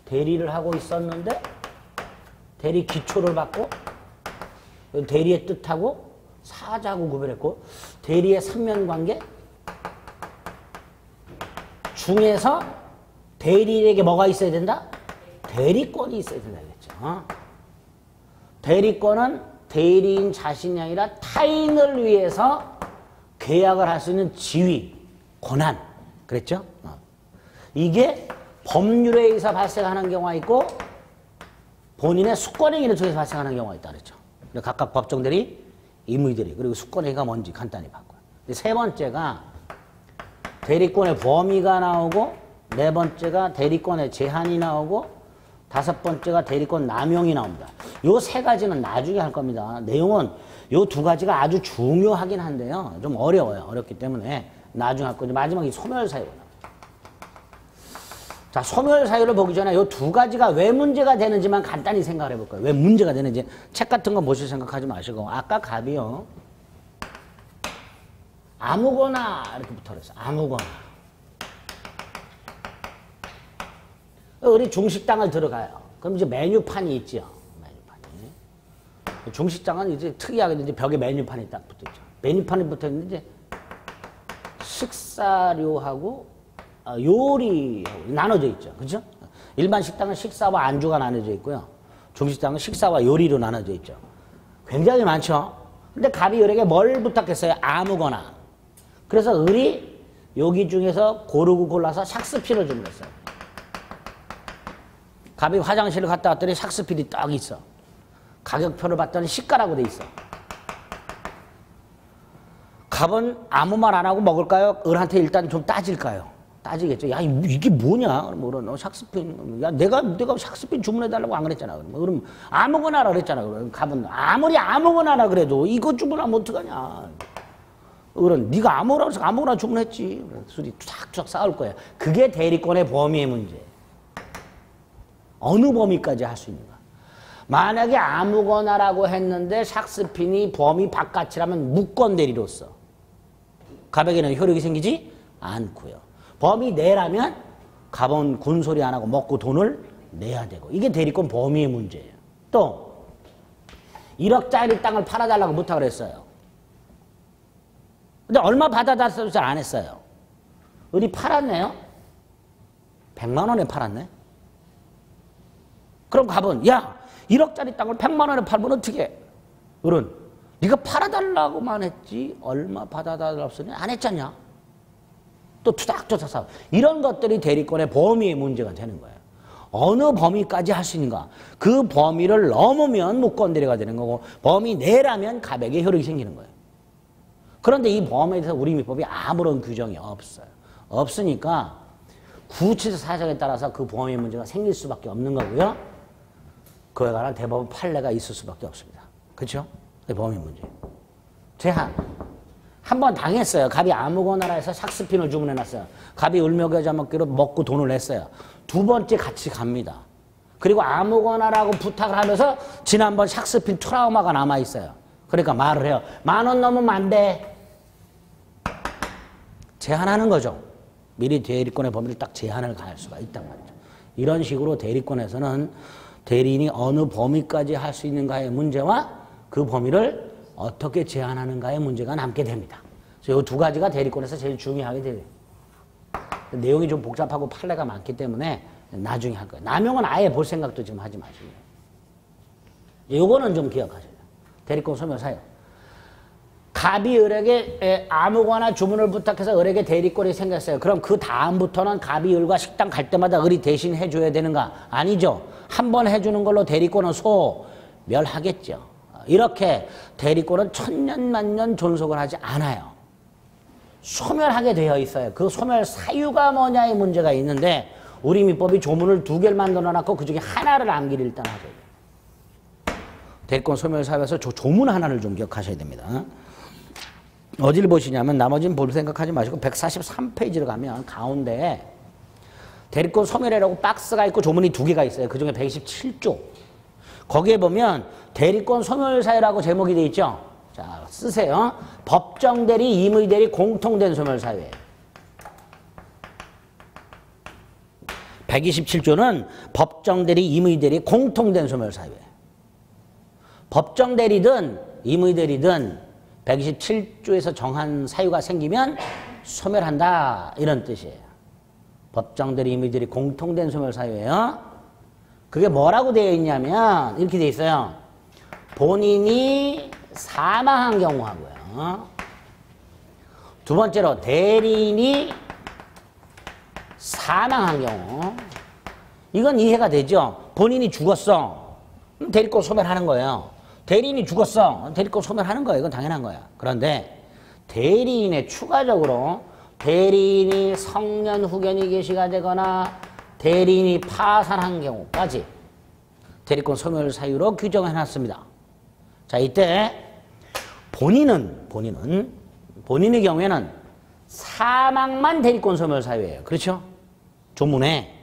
대리를 하고 있었는데 대리 기초를 받고 대리의 뜻하고 사자하고 구별했고 대리의 삼면관계 중에서 대리에게 뭐가 있어야 된다? 대리권이 있어야 된다 그랬죠. 대리권은 대리인 자신이 아니라 타인을 위해서 계약을 할 수 있는 지위, 권한 그랬죠. 이게 법률에 의해서 발생하는 경우가 있고 본인의 수권행위를 통해서 발생하는 경우가 있다 그랬죠. 각각 법정대리, 임의대리 그리고 수권행위가 뭔지 간단히 바꿔요. 세 번째가 대리권의 범위가 나오고 네 번째가 대리권의 제한이 나오고 다섯 번째가 대리권 남용이 나옵니다. 요 세 가지는 나중에 할 겁니다. 내용은 요 두 가지가 아주 중요하긴 한데요. 좀 어려워요. 어렵기 때문에 나중에 할 거죠. 마지막에 소멸사유가 나와요. 자, 소멸사유를 보기 전에 요 두 가지가 왜 문제가 되는지만 간단히 생각을 해볼 거예요. 왜 문제가 되는지 책 같은 거 보실 생각하지 마시고 아까 갑이요. 아무거나 이렇게 붙어 그랬어. 아무거나. 우리 중식당을 들어가요. 그럼 이제 메뉴판이 있죠. 메뉴판이. 중식당은 이제 특이하게 이제 벽에 메뉴판이 딱 붙어 있죠. 메뉴판이 붙어 있는데 식사료하고 요리하고 나눠져 있죠. 그죠? 일반 식당은 식사와 안주가 나눠져 있고요. 중식당은 식사와 요리로 나눠져 있죠. 굉장히 많죠. 근데 갑이 을에게 뭘 부탁했어요? 아무거나. 그래서 을이 여기 중에서 고르고 골라서 샥스필을 주문했어요. 갑이 화장실을 갔다 왔더니 샥스필이 딱 있어. 가격표를 봤더니 시가라고 돼 있어. 갑은 아무 말 안 하고 먹을까요? 을한테 일단 좀 따질까요? 따지겠죠. 야, 이게 뭐냐? 그러면 너 샥스필, 야, 내가 샥스필 주문해달라고 안 그랬잖아. 그럼 아무거나라 그랬잖아. 그럼 갑은 아무리 아무거나라 그래도 이거 주문하면 어떡하냐? 을은 네가 아무거나 해서 아무거나 주문했지. 둘이 툭툭 싸울 거야. 그게 대리권의 범위의 문제. 어느 범위까지 할 수 있는가? 만약에 아무거나라고 했는데 샥스핀이 범위 바깥이라면 무권 대리로서 갑에게는 효력이 생기지 않고요. 범위 내라면 갑은 군소리 안 하고 먹고 돈을 내야 되고 이게 대리권 범위의 문제예요. 또 1억짜리 땅을 팔아달라고 부탁을 했어요. 근데 얼마 받아달라고 잘 안 했어요. 을이 팔았네요. 100만 원에 팔았네. 그럼 갑은 야 1억짜리 땅을 100만 원에 팔면 어떻게 해? 을은 네가 팔아달라고만 했지 얼마 받아달라고 했으니 안 했잖냐. 또 투닥투닥 싸워. 이런 것들이 대리권의 범위의 문제가 되는 거예요. 어느 범위까지 할 수 있는가. 그 범위를 넘으면 무권대리가 되는 거고 범위 내라면 갑에게 효력이 생기는 거예요. 그런데 이 범위에 대해서 우리 민법이 아무런 규정이 없어요. 없으니까 구치소 사정에 따라서 그 범위의 문제가 생길 수밖에 없는 거고요. 그에 관한 대법원 판례가 있을 수밖에 없습니다. 그렇죠? 범위 문제. 제한. 한 번 당했어요. 갑이 아무거나라 해서 샥스핀을 주문해놨어요. 갑이 을묘겨자 먹기로 먹고 돈을 냈어요. 두 번째 같이 갑니다. 그리고 아무거나라고 부탁을 하면서 지난번 샥스핀 트라우마가 남아있어요. 그러니까 말을 해요. 10,000원 넘으면 안 돼. 제한하는 거죠. 미리 대리권의 범위를 딱 제한을 가할 수가 있단 말이죠. 이런 식으로 대리권에서는 대리인이 어느 범위까지 할 수 있는가의 문제와 그 범위를 어떻게 제한하는가의 문제가 남게 됩니다. 그래서 이 두 가지가 대리권에서 제일 중요하게 돼요. 내용이 좀 복잡하고 판례가 많기 때문에 나중에 할 거예요. 남용은 아예 볼 생각도 지금 하지 마시고요. 요거는 좀 기억하셔야 돼요. 대리권 소멸사유. 갑이 을에게 아무거나 주문을 부탁해서 을에게 대리권이 생겼어요. 그럼 그 다음부터는 갑이 을과 식당 갈 때마다 을이 대신 해줘야 되는가? 아니죠. 한 번 해주는 걸로 대리권은 소멸하겠죠. 이렇게 대리권은 천년만년 존속을 하지 않아요. 소멸하게 되어 있어요. 그 소멸 사유가 뭐냐의 문제가 있는데 우리 민법이 조문을 2개를 만들어놨고 그 중에 하나를 암기를 일단 하셔야 돼요. 대리권 소멸 사유에서 조문 하나를 좀 기억하셔야 됩니다. 어디를 보시냐면 나머지는 볼 생각하지 마시고 143페이지를 가면 가운데에 대리권 소멸이라고 박스가 있고 조문이 2개가 있어요. 그중에 127조. 거기에 보면 대리권 소멸사유라고 제목이 되어 있죠. 자, 쓰세요. 법정대리, 임의대리 공통된 소멸사유예요. 127조는 법정대리, 임의대리 공통된 소멸사유예요. 법정대리든 임의대리든 127조에서 정한 사유가 생기면 소멸한다 이런 뜻이에요. 법정대리, 임의대리 공통된 소멸사유예요. 그게 뭐라고 되어 있냐면 이렇게 되어 있어요. 본인이 사망한 경우하고요. 두 번째로 대리인이 사망한 경우. 이건 이해가 되죠. 본인이 죽었어. 대리권 소멸하는 거예요. 대리인이 죽었어. 대리권 소멸하는 거예요. 이건 당연한 거야. 그런데 대리인에 추가적으로 대리인이 성년 후견이 개시가 되거나 대리인이 파산한 경우까지 대리권 소멸 사유로 규정해 놨습니다. 자, 이때 본인의 경우에는 사망만 대리권 소멸 사유예요. 그렇죠? 조문에.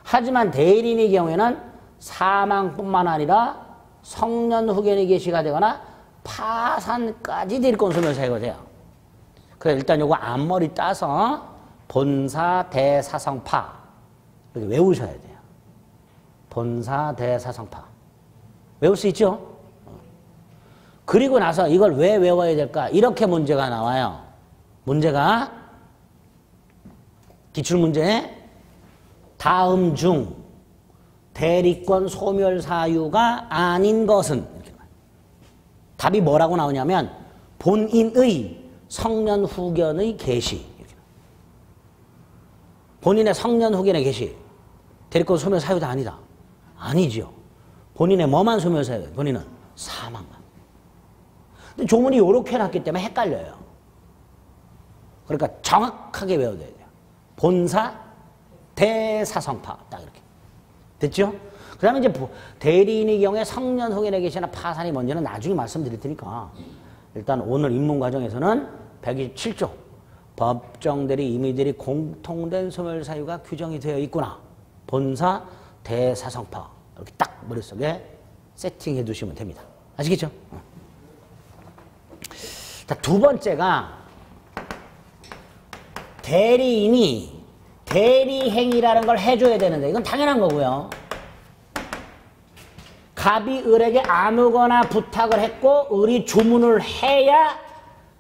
하지만 대리인의 경우에는 사망뿐만 아니라 성년 후견이 개시가 되거나 파산까지 대리권 소멸 사유가 돼요. 그래서 일단 요거 앞머리 따서 본사 대사성파 이렇게 외우셔야 돼요. 본사 대사성파 외울 수 있죠? 그리고 나서 이걸 왜 외워야 될까? 이렇게 문제가 나와요. 문제가 기출문제에 다음 중 대리권 소멸 사유가 아닌 것은 이렇게 나와요. 답이 뭐라고 나오냐면 본인의 성년 후견의 개시. 본인의 성년 후견의 개시. 대리권 소멸 사유도 아니다. 아니죠. 본인의 뭐만 소멸 사유예요? 본인은 사망만. 근데 조문이 이렇게 해놨기 때문에 헷갈려요. 그러니까 정확하게 외워야 돼요. 본사 대사성파. 딱 이렇게. 됐죠? 그 다음에 이제 대리인의 경우에 성년 후견의 개시나 파산이 뭔지는 나중에 말씀드릴 테니까 일단 오늘 입문 과정에서는 127조 법정대리, 임의대리 공통된 소멸 사유가 규정이 되어 있구나. 본사 대사성파 이렇게 딱 머릿속에 세팅해 두시면 됩니다. 아시겠죠? 자, 두 번째가 대리인이 대리행위라는 걸 해줘야 되는데 이건 당연한 거고요. 갑이 을에게 아무거나 부탁을 했고 을이 주문을 해야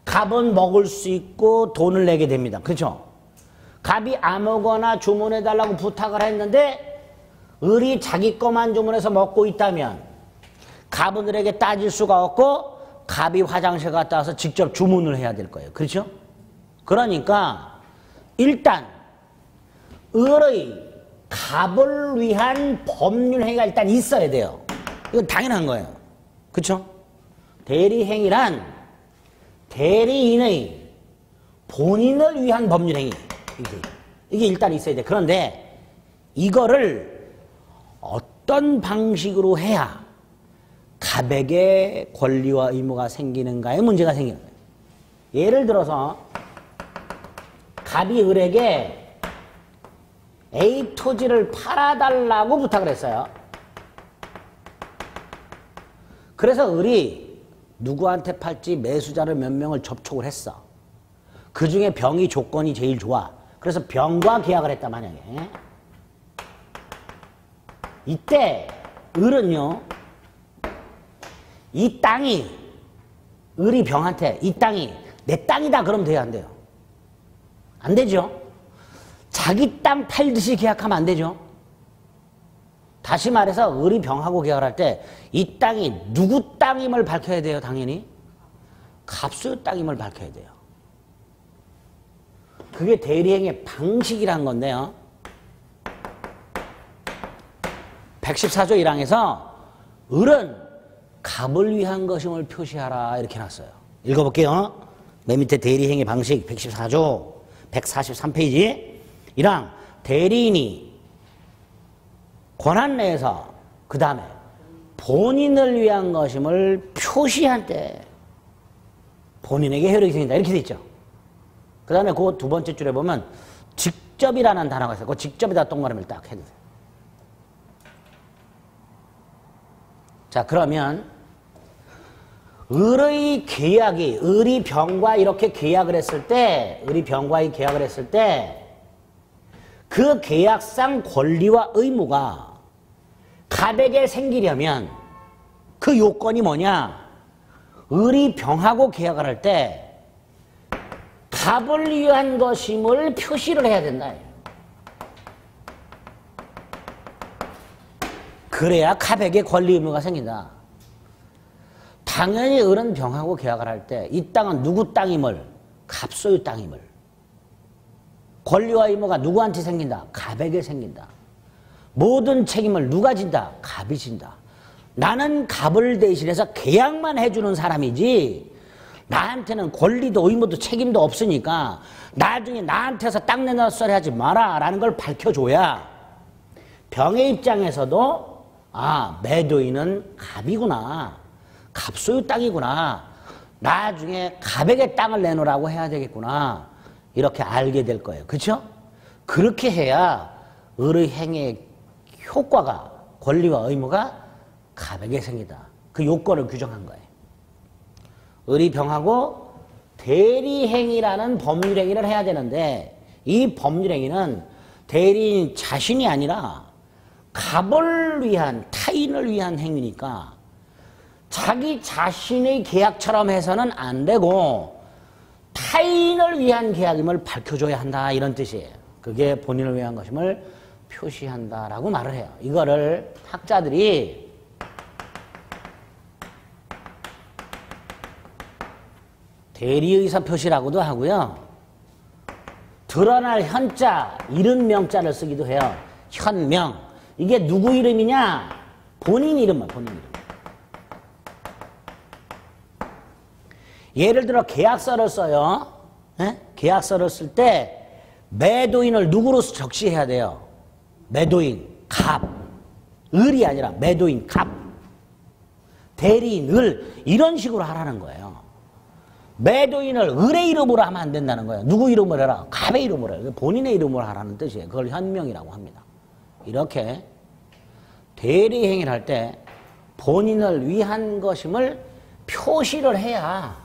갑은 먹을 수 있고 돈을 내게 됩니다. 그렇죠? 갑이 아무거나 주문해달라고 부탁을 했는데 을이 자기 것만 주문해서 먹고 있다면 갑은 을에게 따질 수가 없고 갑이 화장실 갔다 와서 직접 주문을 해야 될 거예요. 그렇죠? 그러니까 일단 을의 갑을 위한 법률 행위가 일단 있어야 돼요. 이건 당연한 거예요. 그렇죠? 대리행위란 대리인의 본인을 위한 법률 행위. 이게 일단 있어야 돼. 그런데 이거를 어떤 방식으로 해야 갑에게 권리와 의무가 생기는가에 문제가 생기는 거예요. 예를 들어서 갑이 을에게 A 토지를 팔아달라고 부탁을 했어요. 그래서 을이 누구한테 팔지 매수자를 몇 명을 접촉을 했어. 그 중에 병이 조건이 제일 좋아. 그래서 병과 계약을 했다 만약에. 이때 을은요. 이 땅이 을이 병한테 이 땅이 내 땅이다 그러면 돼요 안 돼요? 안 되죠. 자기 땅 팔듯이 계약하면 안 되죠. 다시 말해서 을이 병하고 계약을 할 때 이 땅이 누구 땅임을 밝혀야 돼요. 당연히 갑수의 땅임을 밝혀야 돼요. 그게 대리행위의 방식이란 건데요. 114조 1항에서 을은 갑을 위한 것임을 표시하라 이렇게 해놨어요. 읽어볼게요. 맨 밑에 대리행위 방식 114조 143페이지 1항 대리인이 권한 내에서 그 다음에 본인을 위한 것임을 표시한 때 본인에게 효력이 생긴다 이렇게 돼 있죠. 그 다음에 그 두 번째 줄에 보면 직접이라는 단어가 있어요. 그 직접에다 동그라미를 딱 해도 돼요. 자, 그러면 을의 계약이 을이 병과 이렇게 계약을 했을 때 을이 병과의 계약을 했을 때 그 계약상 권리와 의무가 갑에게 생기려면 그 요건이 뭐냐? 을이 병하고 계약을 할 때 갑을 위한 것임을 표시를 해야 된다. 그래야 갑에게 권리 의무가 생긴다. 당연히 을은 병하고 계약을 할 때 이 땅은 누구 땅임을? 갑 소유 땅임을. 권리와 의무가 누구한테 생긴다? 갑에게 생긴다. 모든 책임을 누가 진다? 갑이 진다. 나는 갑을 대신해서 계약만 해주는 사람이지 나한테는 권리도 의무도 책임도 없으니까 나중에 나한테서 땅 내놔 소리 하지 마라 라는 걸 밝혀줘야 병의 입장에서도 아, 매도인은 갑이구나. 갑 소유 땅이구나. 나중에 갑에게 땅을 내놓으라고 해야 되겠구나. 이렇게 알게 될 거예요. 그렇죠? 그렇게 해야 을의 행위의 효과가 권리와 의무가 갑에게 생기다. 그 요건을 규정한 거예요. 을이 병하고 대리행위라는 법률행위를 해야 되는데 이 법률행위는 대리인 자신이 아니라 갑을 위한 타인을 위한 행위니까 자기 자신의 계약처럼 해서는 안 되고 타인을 위한 계약임을 밝혀줘야 한다 이런 뜻이에요. 그게 본인을 위한 것임을 표시한다라고 말을 해요. 이거를 학자들이 대리의사 표시라고도 하고요. 드러날 현자, 이름 명자를 쓰기도 해요. 현명. 이게 누구 이름이냐? 본인 이름만, 본인 이름. 예를 들어 계약서를 써요. 에? 계약서를 쓸 때 매도인을 누구로 적시해야 돼요? 매도인, 갑. 을이 아니라 매도인, 갑. 대리인, 을. 이런 식으로 하라는 거예요. 매도인을 을의 이름으로 하면 안 된다는 거예요. 누구 이름으로 해라? 갑의 이름으로 해라. 본인의 이름으로 하라는 뜻이에요. 그걸 현명이라고 합니다. 이렇게 대리행위를 할 때 본인을 위한 것임을 표시를 해야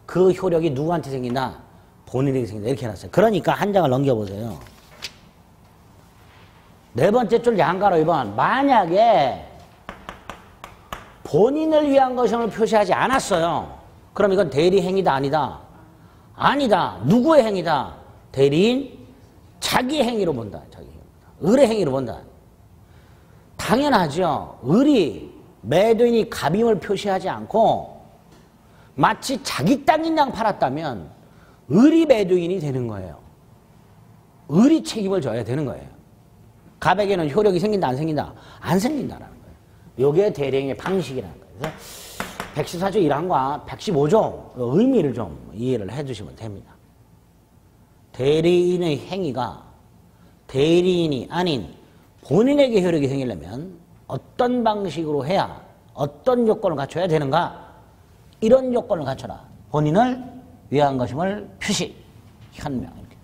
그 효력이 누구한테 생긴다? 본인에게 생긴다. 이렇게 해놨어요. 그러니까 한 장을 넘겨보세요. 네 번째 줄 양가로 2번. 만약에 본인을 위한 것임을 표시하지 않았어요. 그럼 이건 대리행위다 아니다? 아니다. 누구의 행위다? 대리인 자기 행위로 본다. 자기 행위다. 을의 행위로 본다. 당연하죠. 을이 매도인이 갑임을 표시하지 않고 마치 자기 땅인 양 팔았다면 을이 매도인이 되는 거예요. 을이 책임을 져야 되는 거예요. 갑에게는 효력이 생긴다 안 생긴다? 안 생긴다라는 거예요. 이게 대리행위의 방식이라는 거예요. 그래서 114조 1항과 115조 의미를 좀 이해를 해 주시면 됩니다. 대리인의 행위가 대리인이 아닌 본인에게 효력이 생기려면 어떤 방식으로 해야 어떤 요건을 갖춰야 되는가? 이런 요건을 갖춰라. 본인을 위한 것임을 표시, 현명. 이렇게.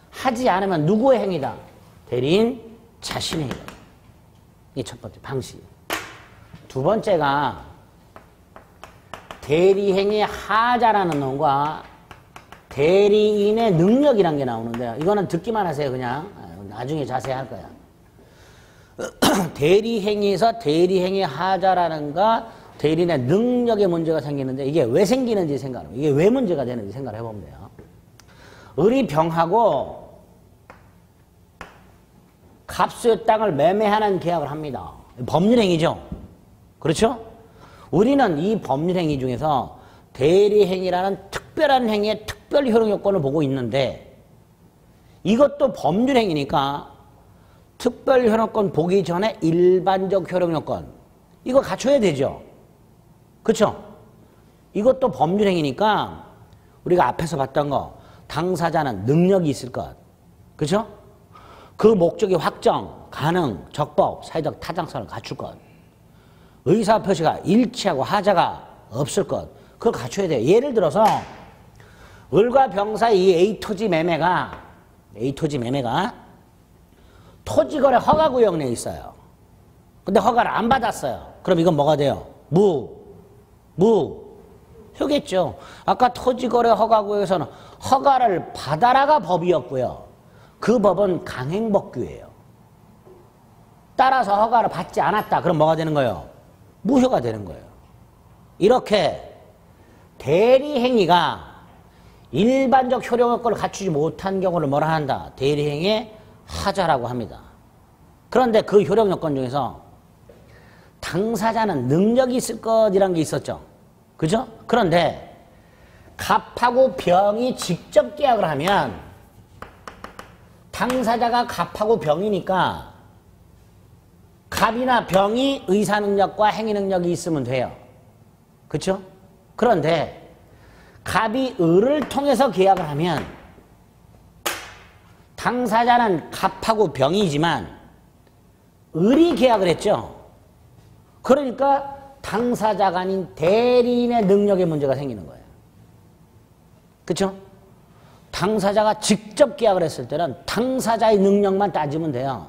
하지 않으면 누구의 행위다? 대리인 자신의 행위. 이게 첫 번째 방식. 두 번째가 대리행위 하자라는 놈과 대리인의 능력이라는 게 나오는데요. 이거는 듣기만 하세요. 그냥 나중에 자세히 할 거야. 대리행위에서 대리행위 하자라는 거 대리인의 능력에 문제가 생기는데 이게 왜 생기는지 생각해보면 이게 왜 문제가 되는지 생각을 해보면 돼요. 을이 병하고 갑수의 땅을 매매하는 계약을 합니다. 법률행위죠. 그렇죠? 우리는 이 법률행위 중에서 대리행위라는 특별한 행위의 특별 효력 요건을 보고 있는데 이것도 법률행위니까 특별 효력권 보기 전에 일반적 효력 요건 이거 갖춰야 되죠. 그렇죠? 이것도 법률행위니까 우리가 앞에서 봤던 거 당사자는 능력이 있을 것. 그렇죠? 그 목적이 확정, 가능, 적법, 사회적 타당성을 갖출 것. 의사표시가 일치하고 하자가 없을 것. 그걸 갖춰야 돼요. 예를 들어서 을과 병 사이 이 A토지 매매가 토지거래 허가구역 내에 있어요. 근데 허가를 안 받았어요. 그럼 이건 뭐가 돼요? 무효겠죠. 아까 토지거래 허가구역에서는 허가를 받아라가 법이었고요. 그 법은 강행법규예요. 따라서 허가를 받지 않았다. 그럼 뭐가 되는 거예요? 무효가 되는 거예요. 이렇게 대리행위가 일반적 효력 요건을 갖추지 못한 경우를 뭐라 한다? 대리행위의 하자라고 합니다. 그런데 그 효력 요건 중에서 당사자는 능력이 있을 것이라는 게 있었죠. 그죠? 그런데 갑하고 병이 직접 계약을 하면 당사자가 갑하고 병이니까 갑이나 병이 의사능력과 행위능력이 있으면 돼요. 그렇죠? 그런데 갑이 을을 통해서 계약을 하면 당사자는 갑하고 병이지만 을이 계약을 했죠. 그러니까 당사자가 아닌 대리인의 능력에 문제가 생기는 거예요. 그렇죠? 당사자가 직접 계약을 했을 때는 당사자의 능력만 따지면 돼요.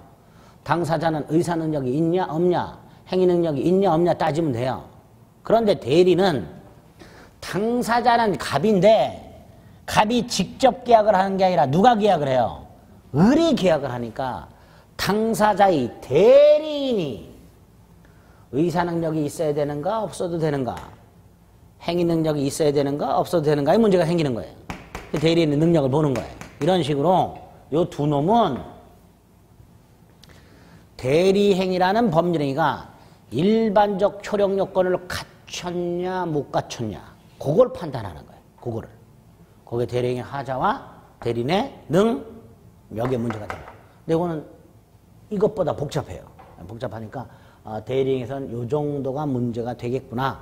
당사자는 의사능력이 있냐 없냐, 행위능력이 있냐 없냐 따지면 돼요. 그런데 대리는 당사자는 갑인데 갑이 직접 계약을 하는 게 아니라 누가 계약을 해요? 을이 계약을 하니까 당사자의 대리인이 의사능력이 있어야 되는가 없어도 되는가, 행위능력이 있어야 되는가 없어도 되는가의 문제가 생기는 거예요. 대리인의 능력을 보는 거예요. 이런 식으로 이 두 놈은 대리행위라는 법률행위가 일반적 효력 요건을 갖췄냐 못 갖췄냐 그걸 판단하는 거예요. 그거를. 거기에 대리행위 하자와 대리인의 능력의 문제가 됩니다. 근데 이거는 이것보다 복잡해요. 복잡하니까 대리행위에서는 이 정도가 문제가 되겠구나.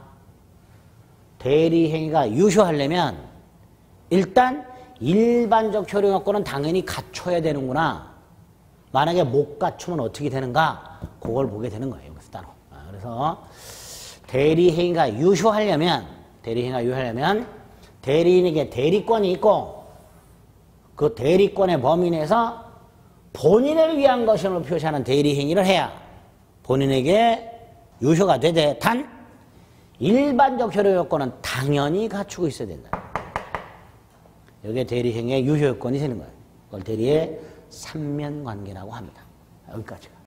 대리행위가 유효하려면 일단 일반적 효력 요건은 당연히 갖춰야 되는구나. 만약에 못 갖추면 어떻게 되는가? 그걸 보게 되는 거예요. 여기서 따로. 그래서 대리행위가 유효하려면 대리인에게 대리권이 있고 그 대리권의 범위 내에서 본인을 위한 것임을 표시하는 대리행위를 해야 본인에게 유효가 되되 단 일반적 효력 요건은 당연히 갖추고 있어야 된다. 여기에 대리행위의 유효 요건이 되는 거예요. 그걸 대리의 삼면관계라고 합니다. 여기까지가.